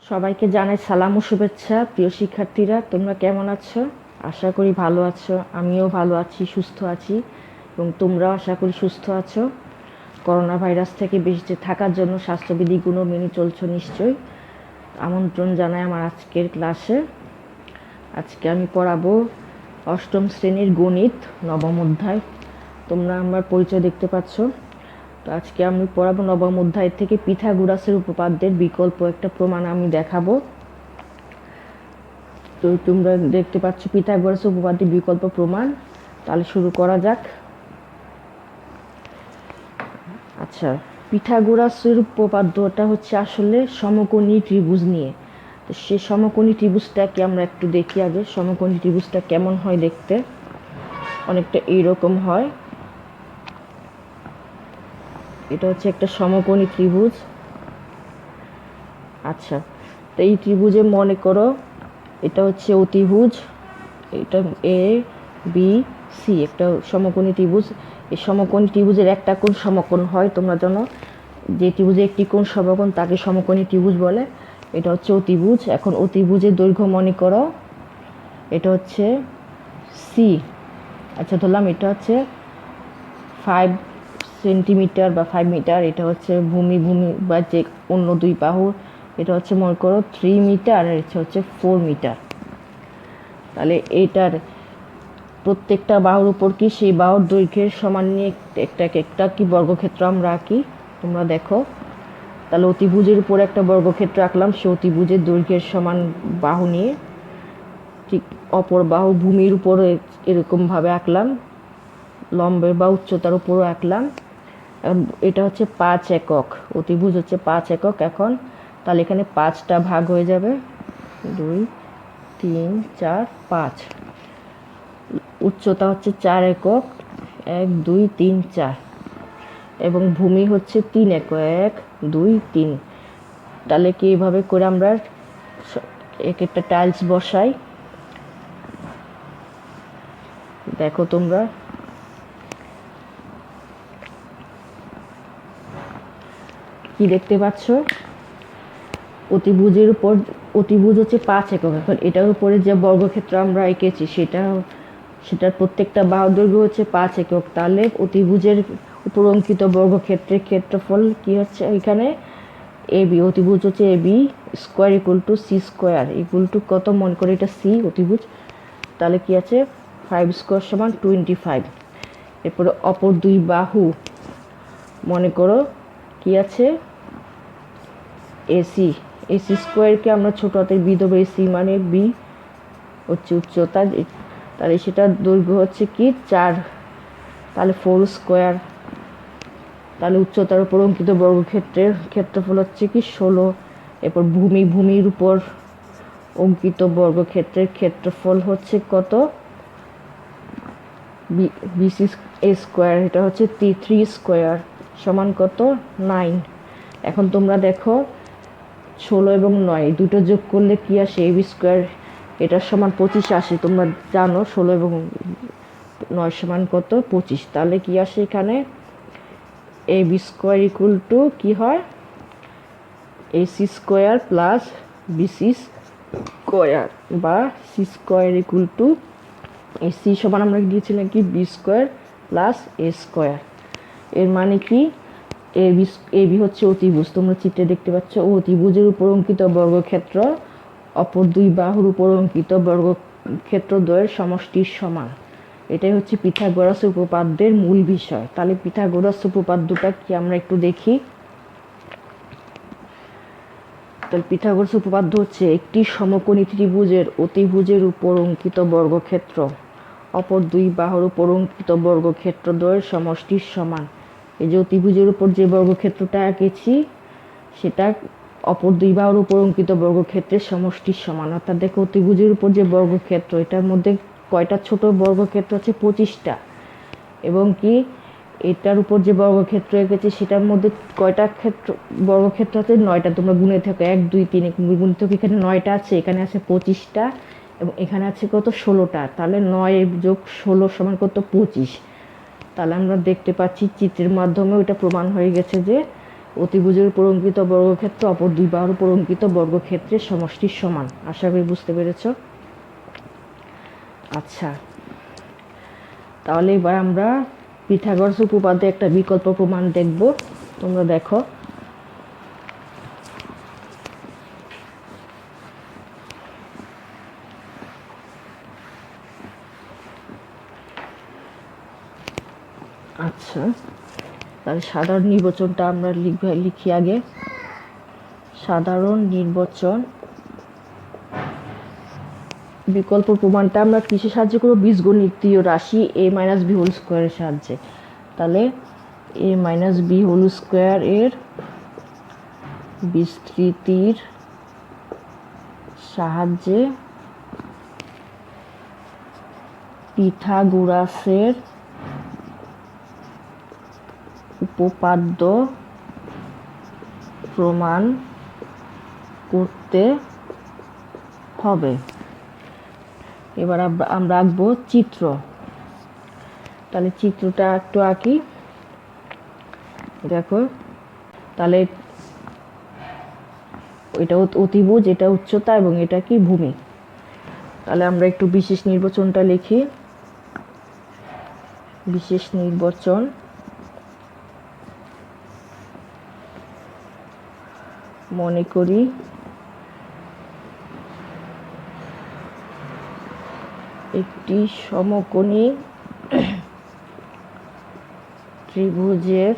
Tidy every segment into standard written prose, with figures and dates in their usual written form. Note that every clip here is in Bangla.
সবাইকে জানাই সালাম ও শুভেচ্ছা। প্রিয় শিক্ষার্থীরা, তোমরা কেমন আছো? আশা করি ভালো আছো। আমিও ভালো আছি, সুস্থ আছি এবং তোমরাও আশা করি সুস্থ আছো। করোনা ভাইরাস থেকে বেঁচে থাকার জন্য স্বাস্থ্যবিধিগুলো মেনে চলছো নিশ্চয়ই। আমন্ত্রণ জানাই আমার আজকের ক্লাসে। আজকে আমি পড়াবো অষ্টম শ্রেণীর গণিত নবম অধ্যায়। তোমরা আমার পরিচয় দেখতে পাচ্ছ। তো আজকে আমি পড়াবো নবম অধ্যায় থেকে পিথাগোরাসের উপপাদ্যের বিকল্প একটা প্রমাণ আমি দেখাবো। তো তোমরা দেখতে পাচ্ছ পিথাগোরাসের উপপাদ্যের বিকল্প প্রমাণ। তাহলে শুরু করা যাক। আচ্ছা, পিথাগোরাসের উপপাদ্যটা হচ্ছে আসলে সমকোণী ত্রিভুজ নিয়ে। তো সে সমকোণী ত্রিভুজটাকে আমরা একটু দেখি আগে। সমকোণী ত্রিভুজটা কেমন হয় দেখতে? অনেকটা এইরকম হয়। এটা হচ্ছে একটা সমকোণী ত্রিভুজ। আচ্ছা, তো এই ত্রিভুজে মনে করো এটা হচ্ছে অতিভুজ, এটা এ বি সি একটা সমকোণী ত্রিভুজ। এই সমকোণী ত্রিভুজের একটা কোণ সমকোণ হয়। তোমরা জানো যে ত্রিভুজে একটি কোণ সমকোণ তাকে সমকোণী ত্রিভুজ বলে। এটা হচ্ছে অতিভুজ। এখন অতিভুজের দৈর্ঘ্য মনে করো এটা হচ্ছে সি। আচ্ছা, ধরলাম এটা হচ্ছে 5 সেন্টিমিটার বা 5 মিটার। এটা হচ্ছে ভূমি বা যে অন্য দুই বাহু, এটা হচ্ছে মনে করো 3 মিটার, আর এটা হচ্ছে 4 মিটার। তাহলে এইটার প্রত্যেকটা বাহুর উপর কি সেই বাহুর দৈর্ঘ্যের সমান নিয়ে একটা কি বর্গক্ষেত্র আমরা আঁকি। তোমরা দেখো, তাহলে অতিভুজের উপর একটা বর্গক্ষেত্র আঁকলাম সে অতিভুজের দৈর্ঘ্যের সমান বাহু নিয়ে। ঠিক অপর বাহু ভূমির উপরে এরকমভাবে আঁকলাম, লম্বের বা উচ্চতার উপরও আঁকলাম। এটা হচ্ছে 5 একক, অতিভুজ হচ্ছে 5 একক। এখন তাহলে এখানে 5টা ভাগ হয়ে যাবে, 2 3 4 5। উচ্চতা হচ্ছে 4 একক, 1 2 3 4, এবং ভূমি হচ্ছে 3 একক, 1 2 3। তাহলে কি এইভাবে করে আমরা এক একটা টাইলস বসাই। দেখো তোমরা কি দেখতে পাচ্ছ? অতিভুজ হচ্ছে 5 একক। এখন এটার উপরে যে বর্গক্ষেত্র আমরা এঁকেছি সেটার প্রত্যেকটা বাহুর দৈর্ঘ্য হচ্ছে 5 একক। তাহলে অতিভুজের উপর অঙ্কিত বর্গক্ষেত্রের ক্ষেত্রফল কি হচ্ছে এখানে? এবি, অতিভুজ হচ্ছে AB square equal to C square equal to কত? মনে করে এটা সি অতিভুজ। তাহলে কি আছে? 5 স্কোয়ার সমান 25। এরপরে অপর দুই বাহু মনে করো কি আছে? এসি। এসি স্কোয়ারকে আমরা ছোট হাতের বি দেবো। এসি মানে বি হচ্ছে উচ্চতা, তাহলে সেটার দৈর্ঘ্য হচ্ছে কি 4। তাহলে 4 স্কোয়ার। তাহলে উচ্চতার উপর অঙ্কিত বর্গক্ষেত্রের ক্ষেত্রফল হচ্ছে কি 16। এরপর ভূমির উপর অঙ্কিত বর্গক্ষেত্রের ক্ষেত্রফল হচ্ছে কত? বিসি স্কোয়ার, এটা হচ্ছে 3 স্কোয়ার সমান কত? 9। এখন তোমরা দেখো 16 এবং 9 দুটো যোগ করলে কি আসে? এবি স্কোয়ার, এটার সমান 25 আসে। তোমরা জানো 16 এবং 9 সমান কত? 25। তাহলে কি আসে এখানে? এবি স্কোয়ার ইকুয়াল টু কি হয়? AC square plus BC square, বা C square equal to AC সমান আমরা দিয়েছিলাম কি? B square plus A square. এর মানে কি? এবি হচ্ছে অতিভুজ, তোমরা চিত্রে দেখতে পাচ্ছ। অতিভুজের উপর অঙ্কিত বর্গক্ষেত্র অপর দুই বাহুর উপর অঙ্কিত বর্গক্ষেত্র দ্বয়ের সমষ্টির সমান। এটাই হচ্ছে পিথাগোরাস উপপাদ্যের মূল বিষয়। তাহলে পিথাগোরাস উপপাদ্যটা কি আমরা একটু দেখি। তাহলে পিথাগোরাস উপপাদ্য হচ্ছে একটি সমকোণী ত্রিভুজের অতিভুজের উপর অঙ্কিত বর্গক্ষেত্র অপর দুই বাহুর উপর অঙ্কিত বর্গক্ষেত্র দ্বয়ের সমষ্টির সমান। এই যে অতিভুজের উপর যে বর্গক্ষেত্রটা এঁকেছি সেটা অপর দুই বাহুর উপর অঙ্কিত বর্গক্ষেত্রের সমষ্টির সমান। অর্থাৎ দেখো, অতিভুজের উপর যে বর্গক্ষেত্র এটার মধ্যে কয়টা ছোট বর্গক্ষেত্র আছে? 25টা। এবং কি এটার উপর যে বর্গক্ষেত্র এঁকেছে সেটার মধ্যে কয়টা বর্গক্ষেত্র আছে? 9টা। তোমরা গুনে থাকো, 1 2 3 গুনে থাকো। এখানে 9টা আছে, এখানে আছে 25টা, এবং এখানে আছে কত? 16টা। তাহলে 9 যোগ 16 সমান কত? 25। তাহলে আমরা দেখতে পাচ্ছি চিত্রের মাধ্যমে ওইটা প্রমাণ হয়ে গেছে যে অতিভুজের উপর অঙ্কিত বর্গক্ষেত্র অপর দুই বাহুর উপর অঙ্কিত বর্গক্ষেত্রের সমষ্টির সমান। আশা করি বুঝতে পেরেছ। আচ্ছা, তাহলে এবার আমরা পিথাগোরাস উপপাদ্যে একটা বিকল্প প্রমাণ দেখব। তোমরা দেখো, আচ্ছা তাহলে সাধারণ নির্বাচনটা আমরা লিখি আগে। সাধারণ নির্বাচন বিকল্প প্রমাণটা আমরা কিসের সাহায্যে করব? বীজগণিতীয় রাশি a মাইনাস বি হোল স্কোয়ারের সাহায্যে। তাহলে a minus B whole square এর বিস্তৃতির সাহায্যে পিথাগোরাসের উপপাদ্য প্রমাণ করতে হবে। এবার আমরা আঁকবো চিত্র। তাহলে চিত্রটা একটু আঁকি। দেখো, তাহলে এটা অতিভুজ, এটা উচ্চতা এবং এটা কি ভূমি। তাহলে আমরা একটু বিশেষ নির্বাচনটা লিখি। বিশেষ নির্বাচন মনে করি একটি সমকোণী ত্রিভুজের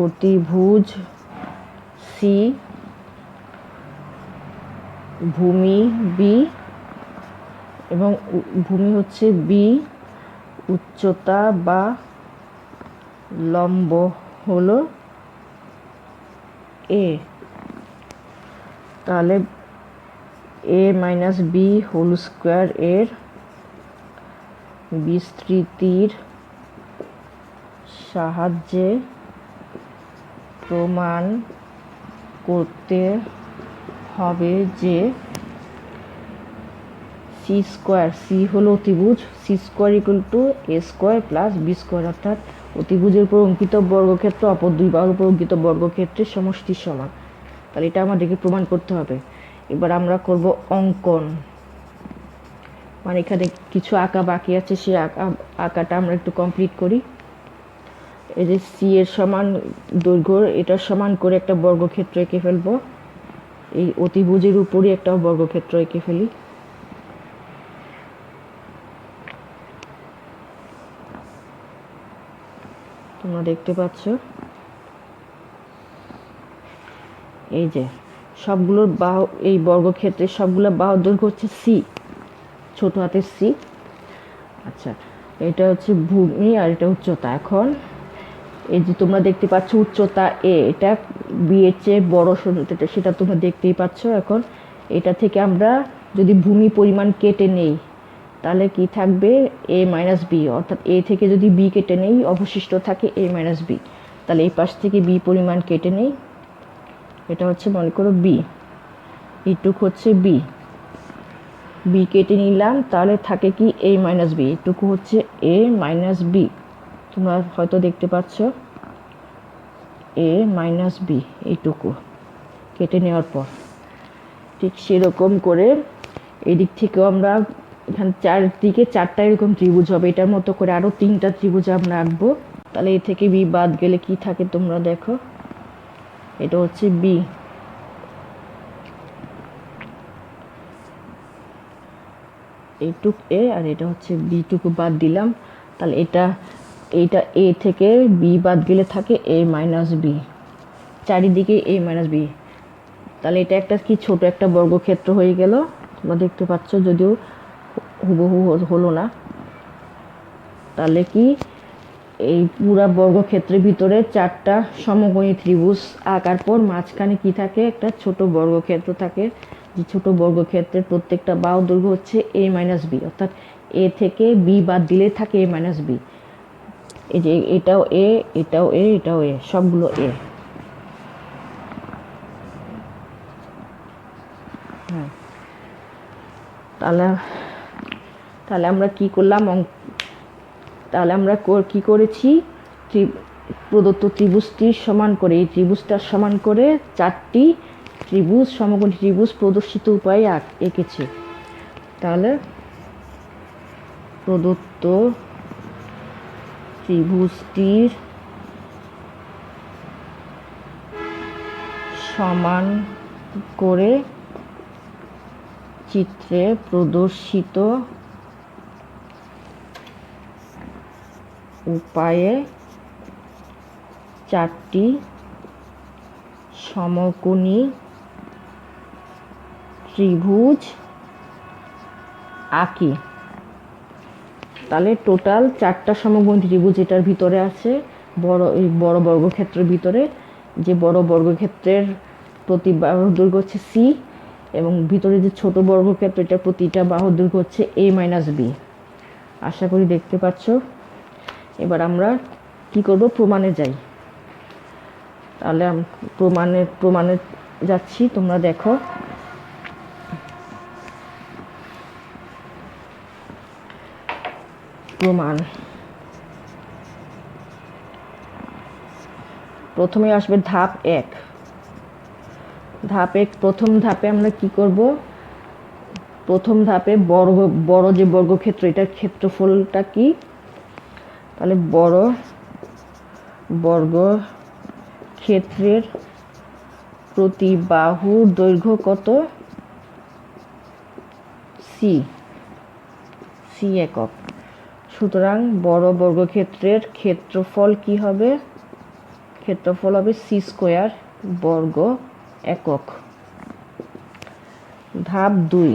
অতিভুজ সি, ভূমি বি এবং ভূমি হচ্ছে বি, উচ্চতা বা লম্ব হলো এ। তাহলে a minus B whole square এর বিস্তৃতির সাহায্যে প্রমাণ করতে হবে যে সি স্কোয়ার, সি হলো অতিভুজ, C square equal to A square plus B square, অর্থাৎ অতিভুজের উপর অঙ্কিত বর্গক্ষেত্র অপর দুই বাহুর উপর অঙ্কিত বর্গক্ষেত্রের সমষ্টির সমান। তাহলে এটা আমাদেরকে প্রমাণ করতে হবে। এবার আমরা করব অঙ্কন, মানে এখানে কিছু আঁকা বাকি আছে, সেই আঁকাটা আমরা একটু কমপ্লিট করি। এই যে সি এর সমান দৈর্ঘ্য, এটার সমান করে একটা বর্গক্ষেত্র এঁকে ফেলবো। এই অতিভুজের উপরই একটা বর্গক্ষেত্র এঁকে ফেলি। তোমরা দেখতে পাচ্ছ, এই যে সবগুলোর বাহু, এই বর্গক্ষেত্রের সবগুলো বাহুর দৈর্ঘ্য হচ্ছে সি, ছোট হাতের সি। আচ্ছা, এটা হচ্ছে ভূমি আর এটা উচ্চতা। এখন এই যে তোমরা দেখতে পাচ্ছ উচ্চতা এ, এটা বি এর চেয়ে বড়, সেটা তোমরা দেখতেই পাচ্ছ। এখন এটা থেকে আমরা যদি ভূমি পরিমাণ কেটে নেই তাহলে কি থাকবে? এ মাইনাস বি, অর্থাৎ এ থেকে যদি বি কেটে নেই অবশিষ্ট থাকে এ মাইনাস বি। তাহলে এই পাশ থেকে বি পরিমাণ কেটে নেই, এটা হচ্ছে মনে করো বি, এইটুক হচ্ছে বি, বি কেটে নিলাম, তাহলে থাকে কি এ মাইনাস বি, এইটুকু হচ্ছে এ মাইনাস বি। তোমরা হয়তো দেখতে পাচ্ছ এ মাইনাস বি, এইটুকু কেটে নেওয়ার পর ঠিক সেরকম করে এদিক থেকেও আমরা এখানে চারদিকে চারটা এরকম ত্রিভুজ হবে, এটার মতো করে আরও তিনটা ত্রিভুজ আমরা আঁকবো। তাহলে এ থেকে বি বাদ গেলে কি থাকে তোমরা দেখো, এটা হচ্ছে বি, এইটুক এ আর এটা হচ্ছে বিটুকু বাদ দিলাম। তাহলে এইটা এ থেকে বি বাদ গেলে থাকে এ মাইনাস বি, চারিদিকে এ মাইনাস বি। তাহলে এটা একটা কি ছোট একটা বর্গক্ষেত্র হয়ে গেল, তোমরা দেখতে পাচ্ছ, যদিও হুবহু হলো না। তাহলে কি এই পুরা বর্গক্ষেত্রের ভিতরে চারটা সমকোণী ত্রিভুজ আঁকার পর মাঝখানে কি থাকে? একটা ছোট বর্গক্ষেত্র থাকে, যে ছোট বর্গক্ষেত্রের প্রত্যেকটা বাহু দৈর্ঘ্য হচ্ছে এ মাইনাস বি, অর্থাৎ এ থেকে বি বাদ দিলে থাকে এ মাইনাস বি। এই যে এটাও এ, এটাও এ, এটাও এ, সবগুলো এ। হ্যাঁ, তাহলে আমরা কি করলাম? তাহলে আমরা কি করেছি? প্রদত্ত ত্রিভুজটির সমান করে, এই ত্রিভুজটার সমান করে 4টি ত্রিভুজ, সমকোণী ত্রিভুজ প্রদর্শিত উপায়ে এঁকেছে। তাহলে প্রদত্ত ত্রিভুজটির সমান করে চিত্রে প্রদর্শিত উপায়ে 4টি সমকোণী ত্রিভুজ আঁকি। তাহলে টোটাল 4টা সমকোণী ত্রিভুজ এটার ভিতরে আছে, এই বড় বর্গক্ষেত্রের ভিতরে। যে বড় বর্গক্ষেত্রের প্রতি বাহুর দৈর্ঘ্য হচ্ছে সি, এবং ভিতরে যে ছোট বর্গক্ষেত্র, এটা প্রতিটা বাহুর দৈর্ঘ্য হচ্ছে a - b। আশা করি দেখতে পাচ্ছ। এবার আমরা কি করব, প্রমাণে যাই। তাহলে প্রমাণে যাচ্ছি, তোমরা দেখো। প্রমাণ প্রথমে আসবে ধাপ 1। প্রথম ধাপে আমরা কি করব, প্রথম ধাপে বড় যে বর্গক্ষেত্র, এটার ক্ষেত্রফলটা কি। তাহলে বড় বর্গক্ষেত্রের প্রতি বাহুর দৈর্ঘ্য কত, সি একক। সুতরাং বড় বর্গক্ষেত্রের ক্ষেত্রফল কি হবে, ক্ষেত্রফল হবে c² বর্গ একক। ধাপ 2,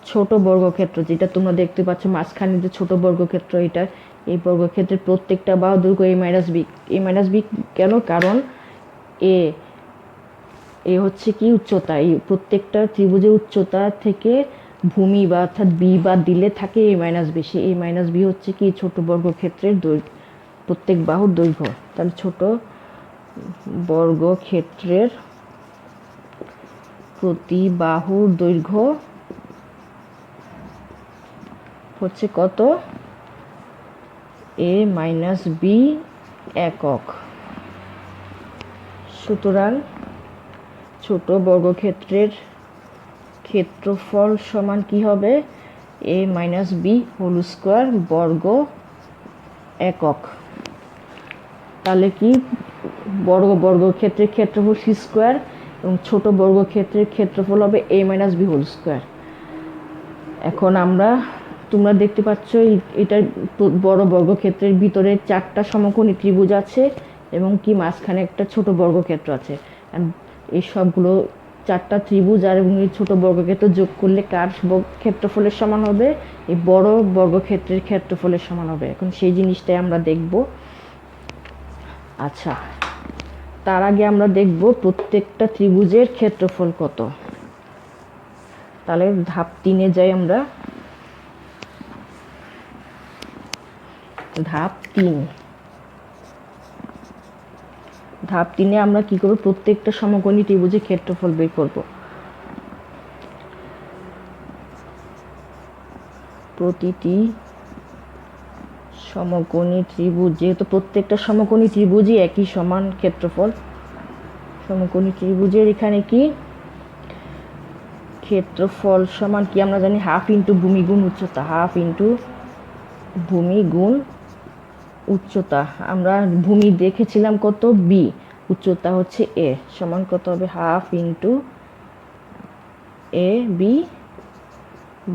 ছোট বর্গক্ষেত্র, যেটা তোমরা দেখতে পাচ্ছ মাঝখানে যে ছোট বর্গক্ষেত্র, এটা এই বর্গক্ষেত্রের প্রত্যেকটা বাহু দৈর্ঘ্য a - b কেন, কারণ এ হচ্ছে কি উচ্চতা, এই প্রত্যেকটা ত্রিভুজের উচ্চতা থেকে ভূমি বা অর্থাৎ b বাদ দিলে থাকে a - b। Say a - b হচ্ছে কি ছোট বর্গক্ষেত্রের প্রত্যেক বাহুর দৈর্ঘ্য। তাহলে ছোট বর্গক্ষেত্রের প্রতি বাহুর দৈর্ঘ্য হচ্ছে কত, a - b একক। সুতরাং ছোট বর্গক্ষেত্রের ক্ষেত্রফল সমান কি হবে, a - b² বর্গ একক। তাহলে কি বড় বর্গক্ষেত্রের ক্ষেত্রফল c² এবং ছোট বর্গক্ষেত্রের ক্ষেত্রফল হবে a - b²। এখন তোমরা দেখতে পাচ্ছ এটার বড় বর্গক্ষেত্রের ভিতরে 4টা সমকোণী ত্রিভুজ আছে, এবং কি মাঝখানে একটা ছোট বর্গক্ষেত্র আছে। এই সবগুলো 4টা ত্রিভুজ আর এবং এই ছোট বর্গক্ষেত্র যোগ করলে কার ক্ষেত্রফলের সমান হবে, এই বড় বর্গক্ষেত্রের ক্ষেত্রফলের সমান হবে। এখন সেই জিনিসটাই আমরা দেখব। আচ্ছা, তার আগে আমরা দেখব প্রত্যেকটা ত্রিভুজের ক্ষেত্রফল কত। তাহলে ধাপ 3-এ যাই আমরা। ধাপ 3-এ আমরা কি করব, প্রত্যেকটা সমকোণী ত্রিভুজের ক্ষেত্রফল বের করব। প্রতিটি সমকোণী ত্রিভুজ, যেহেতু প্রত্যেকটা সমকোণী ত্রিভুজই একই সমান ক্ষেত্রফল, সমকোণী ত্রিভুজের এখানে কি ক্ষেত্রফল সমান কি আমরা জানি, হাফ ইন্টু ভূমি গুণ উচ্চতা। হাফ ইন্টু ভূমি গুণ উচ্চতা। আমরা ভূমি দেখেছিলাম কত, b, উচ্চতা হচ্ছে a, সমান কত হবে, হাফ ইন্টু ab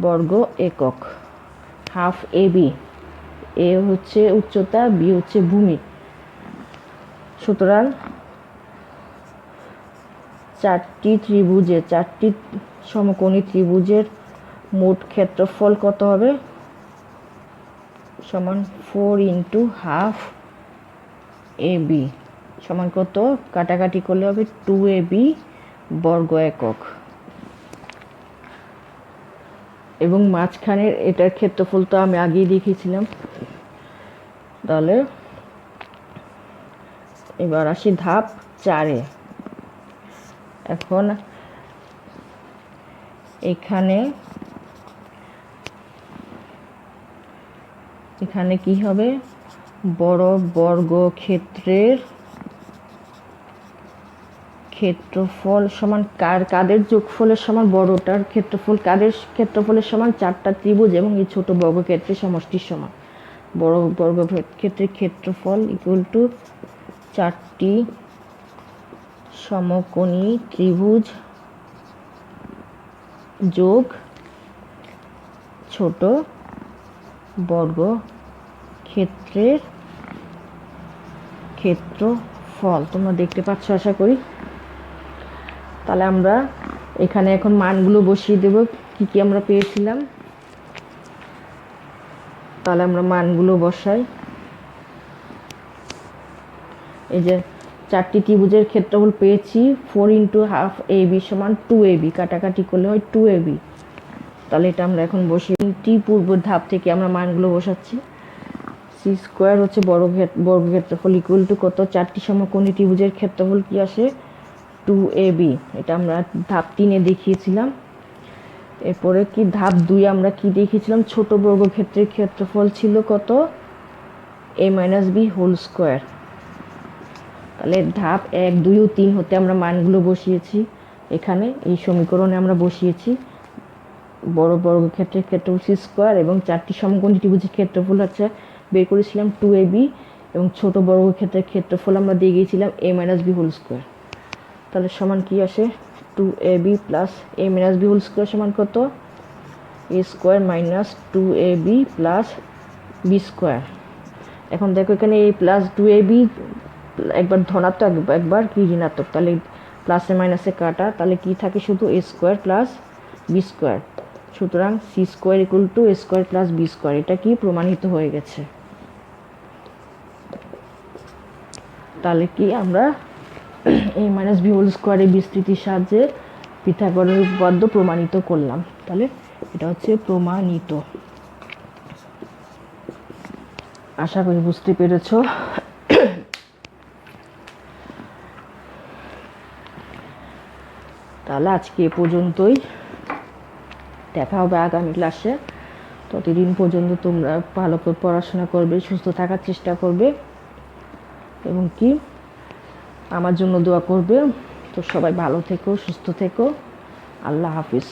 বর্গ একক। হাফ ab, a হচ্ছে উচ্চতা, b হচ্ছে ভূমি। সুতরাং 4টি সমকোণী ত্রিভুজের মোট ক্ষেত্রফল কত হবে, সমান 4 ইন্টু হাফ ab সমান কত, কাটাকাটি করলে হবে 2ab বর্গ একক। এবং মাঝখানের এটার ক্ষেত্রফল তো আমি আগেই দেখিয়েছিলাম। তাহলে এবার আসি ধাপ 4-এ। এখন এখানে কি হবে, বড় বর্গক্ষেত্রের ক্ষেত্রফল সমান কাদের যোগফলের সমান বড়টার ক্ষেত্রফল কাদের ক্ষেত্রফলের সমান 4টা ত্রিভুজ এবং এই ছোট বর্গক্ষেত্রের সমষ্টির সমান। বড় বর্গক্ষেত্রের ক্ষেত্রফল ইকুয়াল টু 4টি সমকোণী ত্রিভুজ যোগ ছোট বর্গক্ষেত্রের ক্ষেত্রফল। তোমরা দেখতে পাচ্ছ আশা করি। তাহলে আমরা এখানে এখন মানগুলো বসিয়ে দেব, কি কি আমরা পেয়েছিলাম। তাহলে আমরা মানগুলো বসাই। এই যে 4টি ত্রিভুজের ক্ষেত্রফল পেয়েছি 4 × হাফ AB সমান 2AB, কাটাকাটি করলে হয় 2AB। তাহলে এটা আমরা এখন বসিয়ে পূর্ব ধাপ থেকে আমরা মানগুলো বসাচ্ছি। সি স্কোয়ার হচ্ছে বর্গক্ষেত্রফল ইকুয়াল টু কত, 4টি সমকোণী ত্রিভুজের ক্ষেত্রফল কি আসে 2AB। এটা আমরা ধাপ 3-এ দেখিয়েছিলাম। এরপরে কি ধাপ 2 আমরা কি দেখিয়েছিলাম, ছোট বর্গক্ষেত্রের ক্ষেত্রফল ছিল কত A - B হোল স্কোয়ার। তাহলে ধাপ 1, 2 ও 3 হতে আমরা মানগুলো বসিয়েছি। এখানে এই সমীকরণে আমরা বসিয়েছি বড় বর্গক্ষেত্রের ক্ষেত্রফল সি স্কোয়ার এবং 4টি সমকোণী ত্রিভুজের ক্ষেত্রফল হচ্ছে বের করেছিলাম 2AB এবং ছোট বর্গক্ষেত্রের ক্ষেত্রফল আমরা দিয়ে গিয়েছিলাম A - B হোল স্কোয়ার। তাহলে সমান কি আসে 2AB plus A - B whole square সমান কত, A square minus 2AB plus B square. এখন দেখো এখানে A প্লাস 2AB একবার ধনাত্মক একবার কি ঋণাত্মক, তাহলে প্লাসে মাইনাসে কাটা, তাহলে কি থাকে শুধু A square plus B square. সুতরাং C square equal to A square plus B square. এটা কি প্রমাণিত হয়ে গেছে। তাহলে কি আমরা A - B হোল স্কোয়ারের বিস্তৃতির সাহায্যে পিথাগোরাসের উপপাদ্য প্রমাণিত করলাম। তাহলে এটা হচ্ছে প্রমাণিত। আশা করি বুঝতে পেরেছ। তাহলে আজকে এ পর্যন্তই, দেখা হবে আগামী ক্লাসে। ততদিন পর্যন্ত তোমরা ভালো করে পড়াশোনা করবে, সুস্থ থাকার চেষ্টা করবে এবং কি আমার জন্য দোয়া করবে। তো সবাই ভালো থেকো, সুস্থ থেকো। আল্লাহ হাফিজ।